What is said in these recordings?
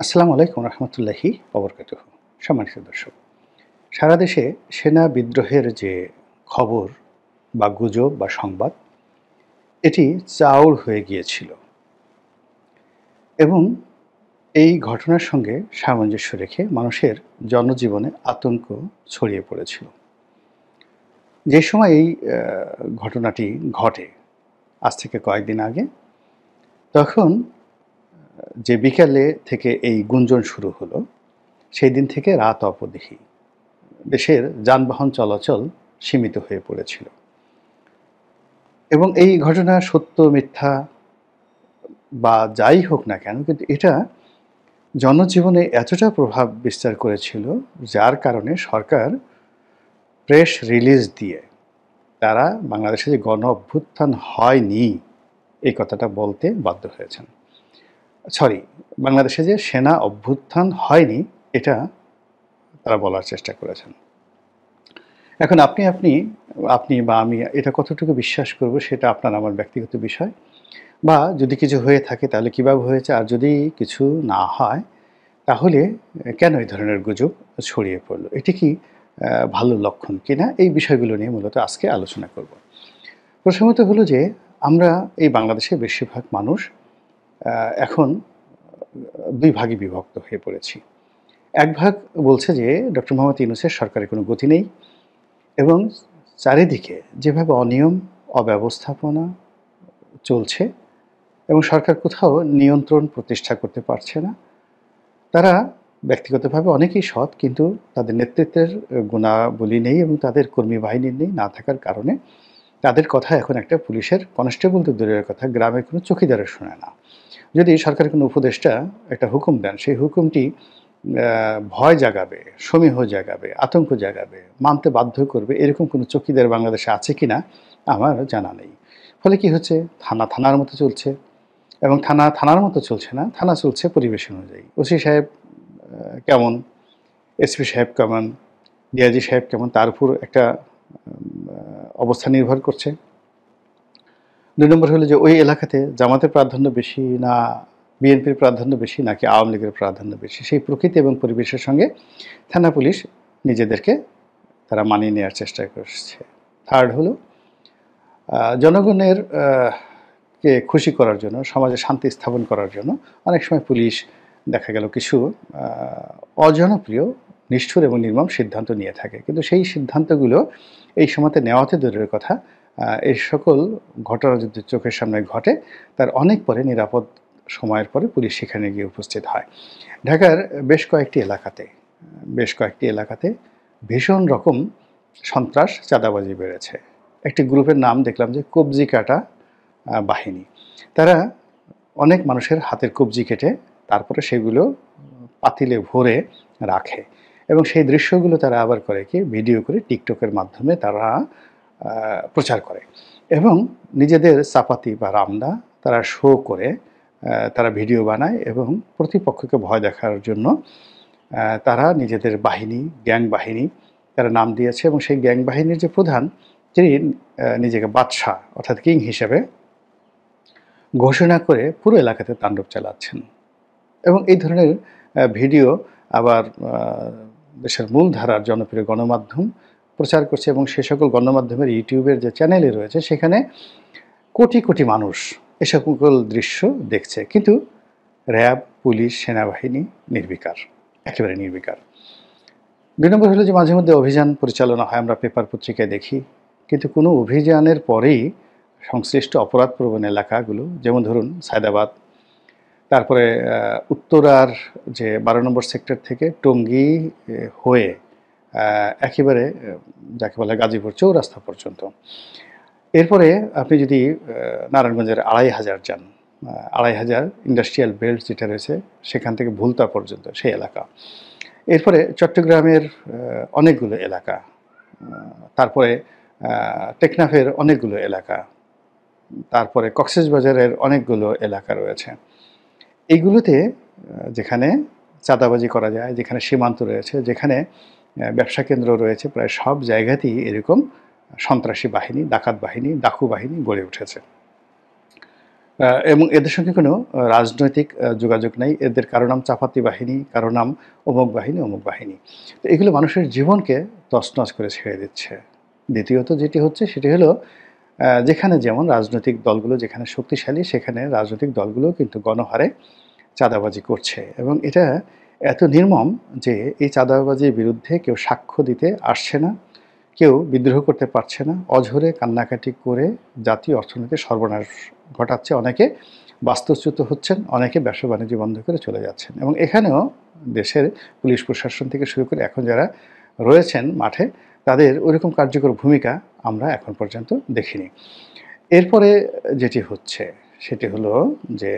আসসালামু আলাইকুম রহমতুল্লাহি ওবরকাতুহু। সম্মানিত দর্শক, সারা দেশে সেনা বিদ্রোহের যে খবর বা গুজব বা সংবাদ, এটি চাউর হয়ে গিয়েছিল এবং এই ঘটনার সঙ্গে সামঞ্জস্য রেখে মানুষের জনজীবনে আতঙ্ক ছড়িয়ে পড়েছিল। যে সময় এই ঘটনাটি ঘটে, আজ থেকে কয়েকদিন আগে, তখন যে বিকালে থেকে এই গুঞ্জন শুরু হলো, সেই দিন থেকে রাত অবধি দেশের যানবাহন চলাচল সীমিত হয়ে পড়েছিল এবং এই ঘটনা সত্য মিথ্যা বা যাই হোক না কেন, কিন্তু এটা জনজীবনে এতটা প্রভাব বিস্তার করেছিল, যার কারণে সরকার প্রেস রিলিজ দিয়ে তারা বাংলাদেশে যে গণ অভ্যুত্থান হয়নি এই কথাটা বলতে বাধ্য হয়েছেন। বাংলাদেশে যে সেনা অভ্যুত্থান হয়নি এটা তারা বলার চেষ্টা করেছেন। এখন আপনি আপনি আপনি বা আমি এটা কতটুকু বিশ্বাস করব সেটা আপনার আমার ব্যক্তিগত বিষয়, বা যদি কিছু হয়ে থাকে তাহলে কীভাবে হয়েছে, আর যদি কিছু না হয় তাহলে কেন এই ধরনের গুজব ছড়িয়ে পড়লো, এটি কি ভালো লক্ষণ কিনা, এই বিষয়গুলো নিয়ে মূলত আজকে আলোচনা করব। প্রথমত হলো যে আমরা এই বাংলাদেশের বেশিরভাগ মানুষ এখন দুই ভাগে বিভক্ত হয়ে পড়েছি। এক ভাগ বলছে যে ডক্টর মোহাম্মদ ইউনূসের সরকারের কোনো গতি নেই এবং চারিদিকে যেভাবে অনিয়ম অব্যবস্থাপনা চলছে এবং সরকার কোথাও নিয়ন্ত্রণ প্রতিষ্ঠা করতে পারছে না। তারা ব্যক্তিগতভাবে অনেকেই সৎ, কিন্তু তাদের নেতৃত্বের গুণাবলী নেই এবং তাদের কর্মী বাহিনী নেই, না থাকার কারণে তাদের কথা এখন একটা পুলিশের কনস্টেবল তো দূরের কথা, গ্রামের কোনো চৌকিদারও শোনে না। যদি সরকারের কোনো উপদেষ্টা একটা হুকুম দেন, সেই হুকুমটি ভয় জাগাবে, সমীহ জাগাবে, আতঙ্ক জাগাবে, মানতে বাধ্য করবে, এরকম কোনো চৌকিদার বাংলাদেশে আছে কি না আমার জানা নেই। ফলে কি হচ্ছে, থানা থানার মতো চলছে এবং থানা থানার মতো চলছে না, থানা চলছে পরিবেশ অনুযায়ী। ওসি সাহেব কেমন, এসপি সাহেব কেমন, ডিআইজি সাহেব কেমন, তার উপর একটা অবস্থা নির্ভর করছে। ২ নম্বর হলো যে ওই এলাকাতে জামাতের প্রাধান্য বেশি না বিএনপির প্রাধান্য বেশি নাকি আওয়ামী লীগের প্রাধান্য বেশি, সেই প্রকৃতি এবং পরিবেশের সঙ্গে থানা পুলিশ নিজেদেরকে তারা মানিয়ে নেওয়ার চেষ্টা করছে। থার্ড হলো জনগণের কে খুশি করার জন্য, সমাজে শান্তি স্থাপন করার জন্য অনেক সময় পুলিশ দেখা গেল কিছু অজনপ্রিয়, নিষ্ঠুর এবং নির্মম সিদ্ধান্ত নিয়ে থাকে, কিন্তু সেই সিদ্ধান্তগুলো এই সময়তে নেওয়াতে দূরের কথা, এই সকল ঘটনা যদি চোখের সামনে ঘটে তার অনেক পরে, নিরাপদ সময়ের পরে পুলিশ সেখানে গিয়ে উপস্থিত হয়। ঢাকার বেশ কয়েকটি এলাকাতে ভীষণ রকম সন্ত্রাস, চাঁদাবাজি বেড়েছে। একটি গ্রুপের নাম দেখলাম যে কবজি কাটা বাহিনী। তারা অনেক মানুষের হাতের কবজি কেটে তারপরে সেগুলো পাতিলে ভরে রাখে এবং সেই দৃশ্যগুলো তারা আবার করে কি ভিডিও করে টিকটকের মাধ্যমে তারা প্রচার করে এবং নিজেদের চাপাতি বা রামদা তারা শো করে তারা ভিডিও বানায় এবং প্রতিপক্ষকে ভয় দেখার জন্য তারা নিজেদের বাহিনী, গ্যাং বাহিনী তারা নাম দিয়েছে এবং সেই গ্যাং বাহিনীর যে প্রধান, তিনি নিজেকে বাদশাহ অর্থাৎ কিং হিসেবে ঘোষণা করে পুরো এলাকাতে তাণ্ডব চালাচ্ছেন এবং এই ধরনের ভিডিও আবার দেশের মূলধারার জনপ্রিয় গণমাধ্যম প্রচার করছে এবং সে সকল গণমাধ্যমের ইউটিউবের যে চ্যানেলে রয়েছে সেখানে কোটি কোটি মানুষ এ সকল দৃশ্য দেখছে, কিন্তু র্যাব, পুলিশ, সেনাবাহিনী নির্বিকার, একেবারে নির্বিকার। ২ নম্বর হলো যে মাঝে মধ্যে অভিযান পরিচালনা হয়, আমরা পেপার পত্রিকায় দেখি, কিন্তু কোনো অভিযানের পরেই সংশ্লিষ্ট অপরাধপ্রবণ এলাকাগুলো, যেমন ধরুন সায়দাবাদ, তারপরে উত্তরার যে ১২ নম্বর সেক্টর থেকে টঙ্গী হয়ে একেবারে যাকে বলে গাজীপুর চৌরাস্তা পর্যন্ত, এরপরে আপনি যদি নারায়ণগঞ্জের ২৫০০ যান, ২৫০০ ইন্ডাস্ট্রিয়াল বেল্ট যেটা রয়েছে সেখান থেকে ভুলতা পর্যন্ত সেই এলাকা, এরপরে চট্টগ্রামের অনেকগুলো এলাকা, তারপরে টেকনাফের অনেকগুলো এলাকা, তারপরে কক্সবাজারের অনেকগুলো এলাকা রয়েছে। এইগুলোতে যেখানে চাঁদাবাজি করা যায়, যেখানে সীমান্ত রয়েছে, যেখানে ব্যবসা কেন্দ্র রয়েছে, প্রায় সব জায়গাতেই এরকম সন্ত্রাসী বাহিনী, ডাকাত বাহিনী, ডাকু বাহিনী গড়ে উঠেছে। এবং এদের সঙ্গে কোনো রাজনৈতিক যোগাযোগ নেই। এদের কারো নাম চাপাতি বাহিনী, কারো নাম অমুক বাহিনী, অমুক বাহিনী। তো এগুলো মানুষের জীবনকে তছনছ করে ছেড়ে দিচ্ছে। দ্বিতীয়ত যেটি হচ্ছে সেটি হলো যেখানে যেমন রাজনৈতিক দলগুলো যেখানে শক্তিশালী সেখানে রাজনৈতিক দলগুলো কিন্তু গণহারে চাঁদাবাজি করছে এবং এটা এত নির্মম যে এই চাঁদাবাজির বিরুদ্ধে কেউ সাক্ষ্য দিতে আসছে না, কেউ বিদ্রোহ করতে পারছে না, অঝরে কান্নাকাটি করে জাতীয় অর্থনীতির সর্বনাশ ঘটাচ্ছে, অনেকে বাস্তুচ্যুত হচ্ছেন, অনেকে ব্যবসা বাণিজ্য বন্ধ করে চলে যাচ্ছেন এবং এখানেও দেশের পুলিশ প্রশাসন থেকে শুরু করে এখন যারা রয়েছেন মাঠে তাদের ওইরকম কার্যকর ভূমিকা আমরা এখন পর্যন্ত দেখিনি। এরপরে যেটি হচ্ছে সেটি হলো যে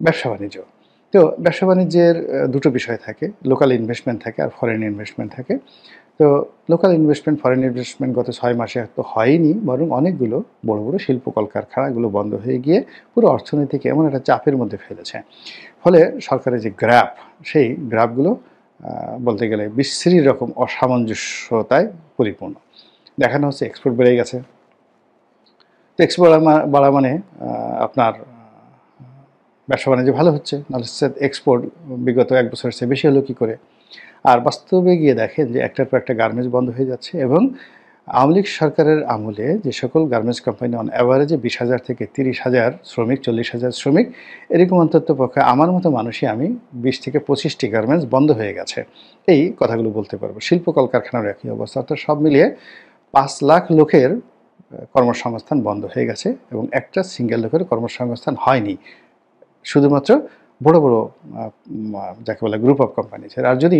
ব্যবসা বাণিজ্য। তো ব্যবসা বাণিজ্যের দুটো বিষয় থাকে, লোকাল ইনভেস্টমেন্ট থাকে আর ফরেন ইনভেস্টমেন্ট থাকে। তো লোকাল ইনভেস্টমেন্ট, ফরেন ইনভেস্টমেন্ট গত ৬ মাসে তো হয়নি, বরং অনেকগুলো বড় বড় শিল্প কলকারখানাগুলো বন্ধ হয়ে গিয়ে পুরো অর্থনীতিকে এমন একটা চাপের মধ্যে ফেলেছে। ফলে সরকারের যে গ্রাফ, সেই গ্রাফগুলো বলতে গেলে বিশ্রী রকম অসামঞ্জস্যতায় পরিপূর্ণ। দেখানো হচ্ছে এক্সপোর্ট বেড়ে গেছে। তো এক্সপোর্ট বাড়া মানে আপনার ব্যবসা বাণিজ্য ভালো হচ্ছে, নাহলে এক্সপোর্ট বিগত ১ বছরের চেয়ে বেশি হলো কী করে? আর বাস্তবে গিয়ে দেখেন যে একটার পর একটা গার্মেন্টস বন্ধ হয়ে যাচ্ছে এবং আওয়ামী লীগ সরকারের আমলে যে সকল গার্মেন্টস কোম্পানি অন অ্যাভারেজে ২০,০০০ থেকে ৩০,০০০ শ্রমিক, ৪০,০০০ শ্রমিক, এরকম অন্তত পক্ষে আমার মতো মানুষই আমি ২০ থেকে ২৫টি গার্মেন্টস বন্ধ হয়ে গেছে, এই কথাগুলো বলতে পারবো। শিল্প কলকারখানার একই অবস্থা। অর্থাৎ সব মিলিয়ে ৫ লাখ লোকের কর্মসংস্থান বন্ধ হয়ে গেছে এবং একটা সিঙ্গেল লোকের কর্মসংস্থান হয়নি, শুধুমাত্র বড় বড় যাকে বলে গ্রুপ অফ কোম্পানিজ। আর যদি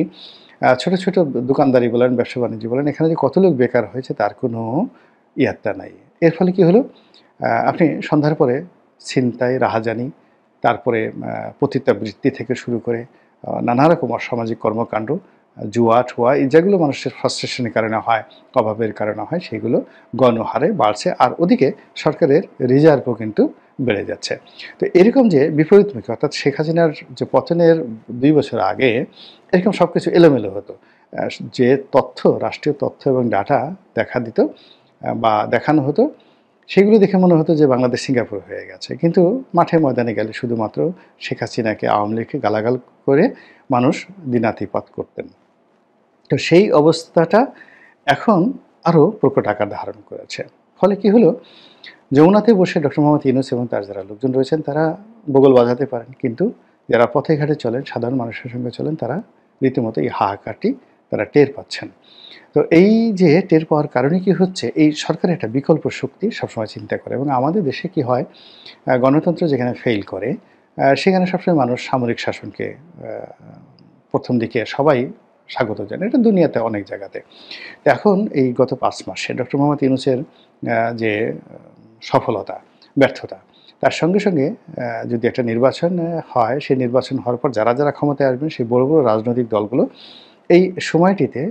ছোট ছোট দোকানদারি বলেন, ব্যবসা বাণিজ্য বলেন, এখানে যে কত লোক বেকার হয়েছে তার কোনো ইয়াত্তা নাই। এর ফলে কি হলো, আপনি সন্ধ্যার পরে ছিনতাই, রাহাজানি, তারপরে পতিতাবৃত্তি থেকে শুরু করে নানা রকম অসামাজিক কর্মকাণ্ড, জুয়া ঠুয়া, এই যেগুলো মানুষের ফ্রাস্ট্রেশনের কারণে হয়, অভাবের কারণে হয়, সেগুলো গণহারে বাড়ছে। আর ওদিকে সরকারের রিজার্ভও কিন্তু বেড়ে যাচ্ছে। তো এরকম যে বিপরীতমুখী, অর্থাৎ শেখ হাসিনার যে পতনের ২ বছর আগে এরকম সব কিছু এলোমেলো হতো। যে তথ্য, রাষ্ট্রীয় তথ্য এবং ডাটা দেখা দিত বা দেখানো হতো, সেগুলো দেখে মনে হতো যে বাংলাদেশ সিঙ্গাপুর হয়ে গেছে। কিন্তু মাঠে ময়দানে গেলে শুধুমাত্র শেখ হাসিনাকে, আওয়ামী লীগকে গালাগাল করে মানুষ দিনাতিপাত করতেন। তো সেই অবস্থাটা এখন আরও প্রকট আকার ধারণ করেছে। ফলে কি হলো, যমুনাতে বসে ডক্টর মোহাম্মদ ইউনূস এবং তার যারা লোকজন রয়েছেন তারা বগল বাজাতে পারেন, কিন্তু যারা পথে ঘাটে চলেন, সাধারণ মানুষের সঙ্গে চলেন, তারা রীতিমতো এই হাহাকারটি তারা টের পাচ্ছেন। তো এই যে টের পাওয়ার কারণে কি হচ্ছে, এই সরকারের একটা বিকল্প শক্তি সবসময় চিন্তা করে এবং আমাদের দেশে কি হয়, গণতন্ত্র যেখানে ফেইল করে সেখানে সবসময় মানুষ সামরিক শাসনকে প্রথম দিকে সবাই স্বাগত জানায়। এটা দুনিয়াতে অনেক জায়গাতে। তো এখন এই গত ৫ মাসে ডক্টর মোহাম্মদ ইউনূসের যে সফলতা, ব্যর্থতা, তার সঙ্গে সঙ্গে যদি একটা নির্বাচন হয়, সেই নির্বাচন হওয়ার পর যারা যারা ক্ষমতায় আসবেন সেই বড় বড় রাজনৈতিক দলগুলো এই সময়টিতে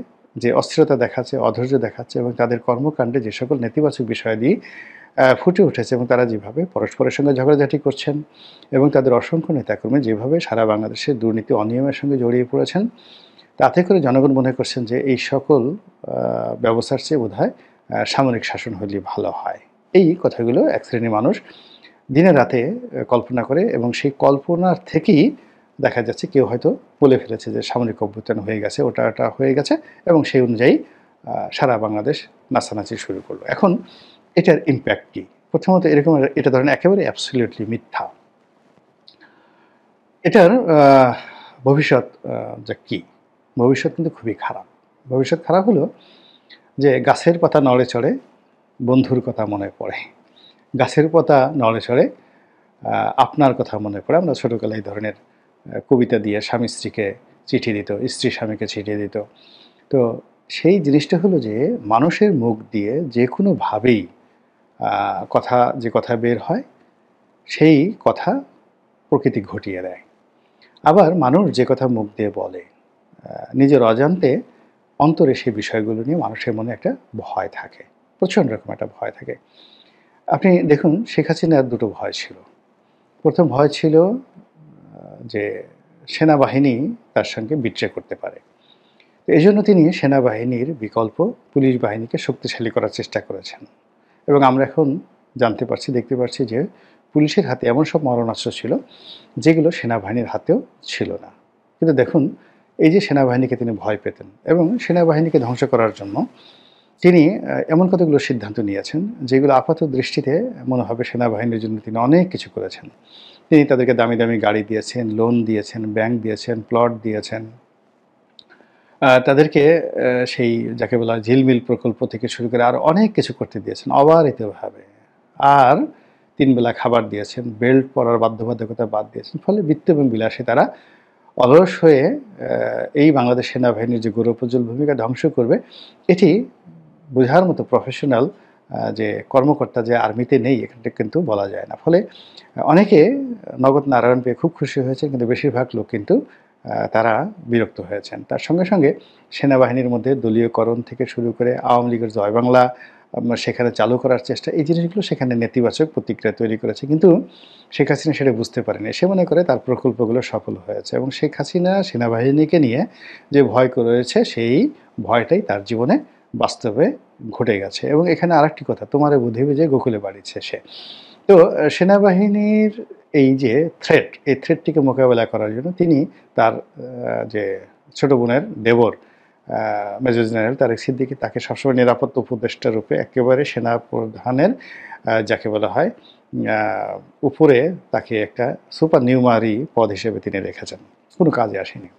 যে অস্থিরতা দেখাচ্ছে, অধৈর্য দেখাচ্ছে এবং তাদের কর্মকাণ্ডে যে সকল নেতিবাচক বিষয়াদি ফুটে উঠেছে এবং তারা যেভাবে পরস্পরের সঙ্গে ঝগড়াঝাটি করছেন এবং তাদের অসংখ্য নেতাকর্মী যেভাবে সারা বাংলাদেশে দুর্নীতি, অনিয়মের সঙ্গে জড়িয়ে পড়েছেন, তাতে করে জনগণ মনে করছেন যে এই সকল ব্যবস্থার চেয়ে বোধহয় সামরিক শাসন হলে ভালো হয়। এই কথাগুলো এক শ্রেণীর মানুষ দিনে রাতে কল্পনা করে এবং সেই কল্পনার থেকেই দেখা যাচ্ছে কেউ হয়তো বলে ফেলেছে যে সামরিক অভ্যুত্থান হয়ে গেছে, ওটা হয়ে গেছে এবং সেই অনুযায়ী সারা বাংলাদেশ নাচানাচি শুরু করলো। এখন এটার ইম্প্যাক্ট কী? প্রথমত এরকম, এটা ধরেন একেবারে অ্যাবসলিউটলি মিথ্যা। এটার ভবিষ্যৎ যে কী? ভবিষ্যৎ কিন্তু খুবই খারাপ। ভবিষ্যৎ খারাপ হলো যে গাছের পাতা নড়ে চড়ে বন্ধুর কথা মনে পড়ে, গাছের পাতা নড়ে চড়ে আপনার কথা মনে পড়ে। আমরা ছোটোবেলায় এই ধরনের কবিতা দিয়ে স্বামী স্ত্রীকে চিঠি দিত, স্ত্রী স্বামীকে চিঠি দিত। তো সেই জিনিসটা হলো যে মানুষের মুখ দিয়ে যে কোনোভাবেই যে কথা বের হয় সেই কথা প্রকৃতি ঘটিয়ে দেয়। আবার মানুষ যে কথা মুখ দিয়ে বলে নিজের অজান্তে অন্তরে সেই বিষয়গুলো নিয়ে মানুষের মনে একটা ভয় থাকে, প্রচণ্ড রকম একটা ভয় থাকে। আপনি দেখুন, শেখ হাসিনার দুটো ভয় ছিল। প্রথম ভয় ছিল যে সেনাবাহিনী তার সঙ্গে বিট্রে করতে পারে। তো এই জন্য তিনি সেনাবাহিনীর বিকল্প পুলিশ বাহিনীকে শক্তিশালী করার চেষ্টা করেছেন এবং আমরা এখন জানতে পারছি, দেখতে পাচ্ছি যে পুলিশের হাতে এমন সব মারণাস্ত্র ছিল যেগুলো সেনাবাহিনীর হাতেও ছিল না। কিন্তু দেখুন, এই যে সেনাবাহিনীকে তিনি ভয় পেতেন এবং সেনাবাহিনীকে ধ্বংস করার জন্য তিনি এমন কতগুলো সিদ্ধান্ত নিয়েছেন যেগুলো আপাত দৃষ্টিতে মনে হবে সেনাবাহিনীর জন্য তিনি অনেক কিছু করেছেন। তিনি তাদেরকে দামি দামি গাড়ি দিয়েছেন, লোন দিয়েছেন, ব্যাংক দিয়েছেন, প্লট দিয়েছেন। তাদেরকে সেই যাকে বলা হয় ঝিলমিল প্রকল্প থেকে শুরু করে আরও অনেক কিছু করতে দিয়েছেন অবারিতভাবে। আর ৩ বেলা খাবার দিয়েছেন, বেল্ট পরার বাধ্যবাধকতা বাদ দিয়েছেন। ফলে বৃত্ত এবং বিলাসে তারা অলস হয়ে এই বাংলাদেশ সেনাবাহিনীর যে গৌরবোজ্জ্বল ভূমিকা ধ্বংস করবে, এটি বোঝার মতো প্রফেশনাল যে কর্মকর্তা যে আর্মিতে নেই, এটা কিন্তু বলা যায় না। ফলে অনেকে নগদ নারায়ণ পেয়ে খুব খুশি হয়েছে, কিন্তু বেশিরভাগ লোক কিন্তু তারা বিরক্ত হয়েছেন। তার সঙ্গে সঙ্গে সেনাবাহিনীর মধ্যে দলীয়করণ থেকে শুরু করে আওয়ামী লীগের জয় বাংলা সেখানে চালু করার চেষ্টা, এই জিনিসগুলো সেখানে নেতিবাচক প্রতিক্রিয়া তৈরি করেছে। কিন্তু শেখ হাসিনা সেটা বুঝতে পারেনি। সে মনে করে তার প্রকল্পগুলো সফল হয়েছে এবং শেখ হাসিনা সেনাবাহিনীকে নিয়ে যে ভয় করেছে, সেই ভয়টাই তার জীবনে বাস্তবে ঘটে গেছে। এবং এখানে আরেকটি কথা, তোমারে বুঝিবে যে গোকুলে বাড়িছে সে। তো সেনাবাহিনীর এই যে থ্রেট, এই থ্রেটটিকে মোকাবেলা করার জন্য তিনি তার যে ছোট বোনের দেবর মেজর জেনারেল তারেক সিদ্দিকী, তাকে সবসময় নিরাপত্তা উপদেষ্টা রূপে একেবারে সেনাপ্রধানের যাকে বলা হয় উপরে তাকে একটা সুপার নিউমারি পদ হিসেবে তিনি রেখেছেন। কোনো কাজে আসেনি।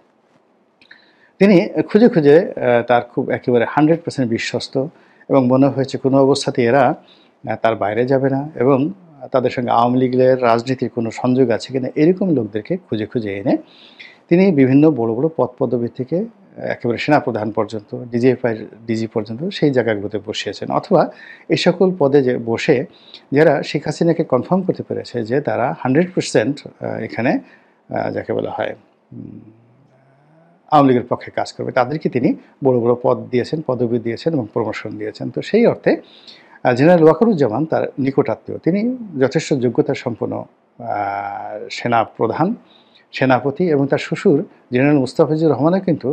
তিনি খুঁজে খুঁজে তার খুব একেবারে 100% বিশ্বস্ত এবং মনে হয়েছে কোনো অবস্থাতেই এরা তার বাইরে যাবে না এবং তাদের সঙ্গে আওয়ামী লীগের রাজনীতির কোনো সংযোগ আছে কিনা, এরকম লোকদেরকে খুঁজে খুঁজে এনে তিনি বিভিন্ন বড় বড় পদ পদবি থেকে একেবারে সেনাপ্রধান পর্যন্ত, ডিজি পর্যন্ত সেই জায়গাগুলোতে বসিয়েছেন। অথবা এই সকল পদে যে বসে যারা শেখ হাসিনাকে কনফার্ম করতে পেরেছে যে তারা 100% এখানে যাকে বলা হয় আওয়ামী লীগের পক্ষে কাজ করবে, তাদেরকে তিনি বড় বড় পদ দিয়েছেন, পদবি দিয়েছেন এবং প্রমোশন দিয়েছেন। তো সেই অর্থে জেনারেল ওয়াকারুজ্জামান তার নিকটাত্মীয়, তিনি যথেষ্ট যোগ্যতা সম্পন্ন সেনাপ্রধান, সেনাপতি এবং তার শ্বশুর জেনারেল মুস্তাফিজুর রহমানও কিন্তু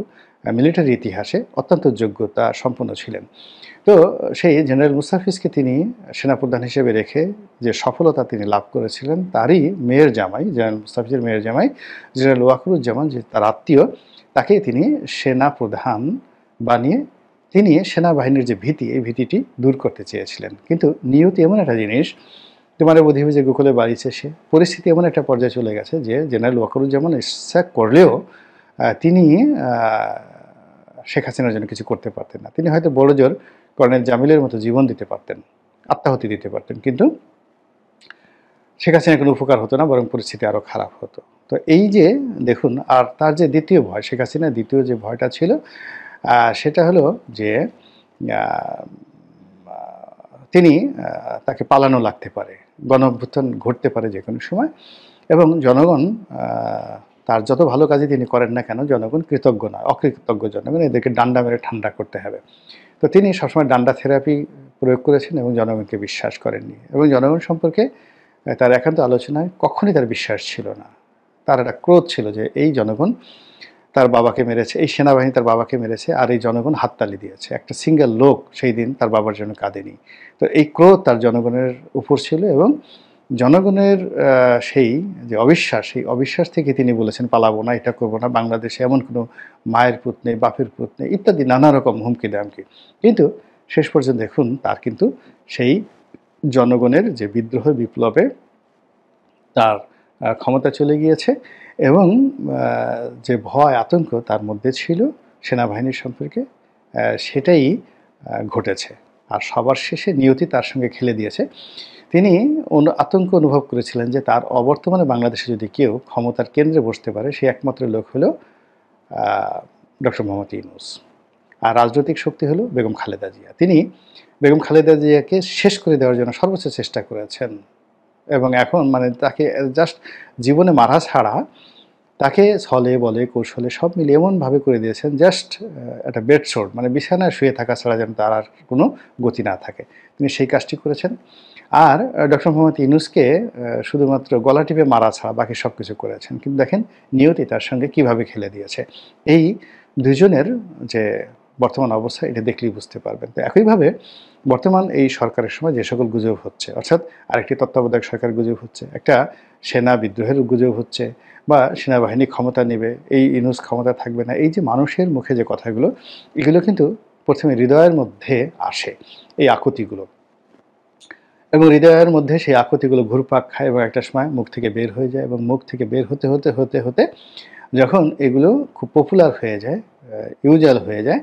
মিলিটারি ইতিহাসে অত্যন্ত যোগ্যতা সম্পন্ন ছিলেন। তো সেই জেনারেল মুস্তাফিজকে তিনি সেনাপ্রধান হিসেবে রেখে যে সফলতা তিনি লাভ করেছিলেন, তারই মেয়ের জামাই, জেনারেল মুস্তাফিজের মেয়ের জামাই জেনারেল ওয়াকারুজ্জামান, যে তার আত্মীয়, তাকে তিনি সেনাপ্রধান বানিয়ে তিনি সেনাবাহিনীর যে ভীতি, এই ভীতিটি দূর করতে চেয়েছিলেন। কিন্তু নিয়তি এমন একটা জিনিস, তোমার বুঝিবে যে গোকুলে বাড়িছে সে। পরিস্থিতি এমন একটা পর্যায়ে চলে গেছে যে জেনারেল ওয়াকারুজ্জামান ইচ্ছা করলেও তিনি শেখ হাসিনার জন্য কিছু করতে পারতেন না। তিনি হয়তো বড়জোর কর্নেল জামিলের মতো জীবন দিতে পারতেন, আত্মাহুতি দিতে পারতেন, কিন্তু শেখ হাসিনার কোনো উপকার হতো না, বরং পরিস্থিতি আরও খারাপ হতো। তো এই যে দেখুন, আর তার যে দ্বিতীয় ভয়, শেখ হাসিনার দ্বিতীয় যে ভয়টা ছিল সেটা হলো যে তিনি তাকে পালানো লাগতে পারে, গণ-অভ্যুত্থান ঘটতে পারে যে কোনো সময় এবং জনগণ তার যত ভালো কাজই তিনি করেন না কেন, জনগণ কৃতজ্ঞ নয়, অকৃতজ্ঞ জনগণ, এদেরকে ডান্ডা মেরে ঠান্ডা করতে হবে। তো তিনি সবসময় ডান্ডা থেরাপি প্রয়োগ করেছেন এবং জনগণকে বিশ্বাস করেননি এবং জনগণ সম্পর্কে তার একান্ত আলোচনায় কখনই তার বিশ্বাস ছিল না। তার একটা ক্রোধ ছিল যে এই জনগণ তার বাবাকে মেরেছে, এই সেনাবাহিনী তার বাবাকে মেরেছে, আর এই জনগণ হাততালি দিয়েছে, একটা সিঙ্গেল লোক সেই দিন তার বাবার জন্য কাঁদেনি। তো এই ক্রোধ তার জনগণের উপর ছিল এবং জনগণের সেই যে অবিশ্বাস, সেই অবিশ্বাস থেকে তিনি বলেছেন পালাবো না, এটা করবো না, বাংলাদেশে এমন কোনো মায়ের পুত নেই, বাপের পুত নেই, ইত্যাদি নানা রকম হুমকি দামকি। কিন্তু শেষ পর্যন্ত দেখুন, তার কিন্তু সেই জনগণের যে বিদ্রোহ, বিপ্লবে তার ক্ষমতা চলে গিয়েছে এবং যে ভয় আতঙ্ক তার মধ্যে ছিল সেনাবাহিনীর সম্পর্কে, সেটাই ঘটেছে। আর সবার শেষে নিয়তি তার সঙ্গে খেলে দিয়েছে। তিনি আতঙ্ক অনুভব করেছিলেন যে তার অবর্তমানে বাংলাদেশে যদি কেউ ক্ষমতার কেন্দ্রে বসতে পারে, সে একমাত্র লোক হলো ডক্টর মোহাম্মদ ইউনূস, আর রাজনৈতিক শক্তি হলো বেগম খালেদা জিয়া। তিনি বেগম খালেদা জিয়াকে শেষ করে দেওয়ার জন্য সর্বোচ্চ চেষ্টা করেছেন এবং এখন মানে তাকে জাস্ট জীবনে মারা ছাড়া তাকে ছলে বলে কৌশলে সব মিলিয়ে এমনভাবে করে দিয়েছেন, জাস্ট একটা বেডশোর, মানে বিছানায় শুয়ে থাকা ছাড়া যেন তার আর কোনো গতি না থাকে। তিনি সেই কাজটি করেছেন। আর ডক্টর মোহাম্মদ ইউনূসকে শুধুমাত্র গলা টিপে মারা ছাড়া বাকি সব কিছু করেছেন। কিন্তু দেখেন নিয়তি তার সঙ্গে কিভাবে খেলে দিয়েছে। এই দুজনের যে বর্তমান অবস্থা এটা দেখলেই বুঝতে পারবেন। তো একইভাবে বর্তমান এই সরকারের সময় যে সকল গুজব হচ্ছে, অর্থাৎ আরেকটি তত্ত্বাবধায়ক সরকারের গুজব হচ্ছে, একটা সেনা বিদ্রোহের গুজব হচ্ছে বা সেনাবাহিনী ক্ষমতা নেবে, এই ইউনূস ক্ষমতায় থাকবে না। এই যে মানুষের মুখে যে কথাগুলো, এগুলো কিন্তু ১ম এ হৃদয়ের মধ্যে আসে এই আকুতিগুলো। এবং হৃদয়ের মধ্যে সেই আকুতিগুলো ঘুরপাক খায় এবং একটা সময় মুখ থেকে বের হয়ে যায় এবং মুখ থেকে বের হতে যখন এগুলো খুব পপুলার হয়ে যায়, ইউজুয়াল হয়ে যায়,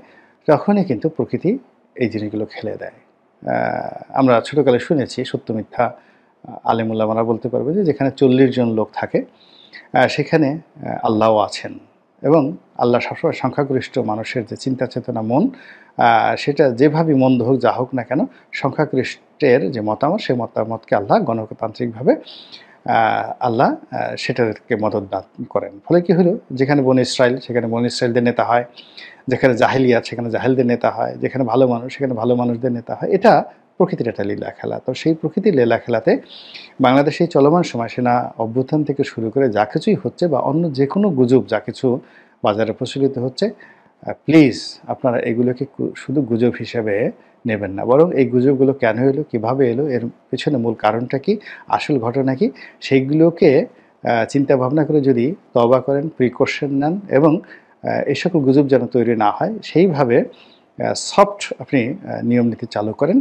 তখনই কিন্তু প্রকৃতি এই জিনিসগুলো খেলে দেয়। আমরা ছোটকালে শুনেছি সত্য মিথ্যা আলেম ওলামারা বলতে পারবে যে যেখানে ৪০ জন লোক থাকে সেখানে আল্লাহও আছেন এবং আল্লাহ সবসময় সংখ্যাগরিষ্ঠ মানুষের যে চিন্তা চেতনা মন, সেটা যেভাবেই মন্দ হোক যা হোক না কেন, সংখ্যাগরিষ্ঠের যে মতামত সেই মতামতকে আল্লাহ গণতান্ত্রিকভাবে আল্লাহ সেটাকে মদত দান করেন। ফলে কি হলো, যেখানে বনী ইসরাইল সেখানে বনী ইসরাইলদের নেতা হয়, যেখানে জাহেলিয়াত সেখানে জাহেলদের নেতা হয়, যেখানে ভালো মানুষ সেখানে ভালো মানুষদের নেতা হয়। এটা প্রকৃতির একটা লীলা খেলা। তো সেই প্রকৃতির লীলা খেলাতে বাংলাদেশে এই চলমান সময় সেনা অভ্যুত্থান থেকে শুরু করে যা কিছুই হচ্ছে বা অন্য যে কোনো গুজব যা কিছু বাজারে প্রচলিত হচ্ছে, প্লিজ আপনারা এগুলোকে শুধু গুজব হিসেবে নেবেন না, বরং এই গুজবগুলো কেন এলো, কীভাবে এলো, এর পেছনে মূল কারণটা কি, আসল ঘটনা কি, সেইগুলোকে চিন্তা ভাবনা করে যদি তওবা করেন, প্রিকশন নেন এবং এই সকল গুজব যেন তৈরি না হয় সেইভাবে সফট আপনি নিয়ম নীতি চালু করেন।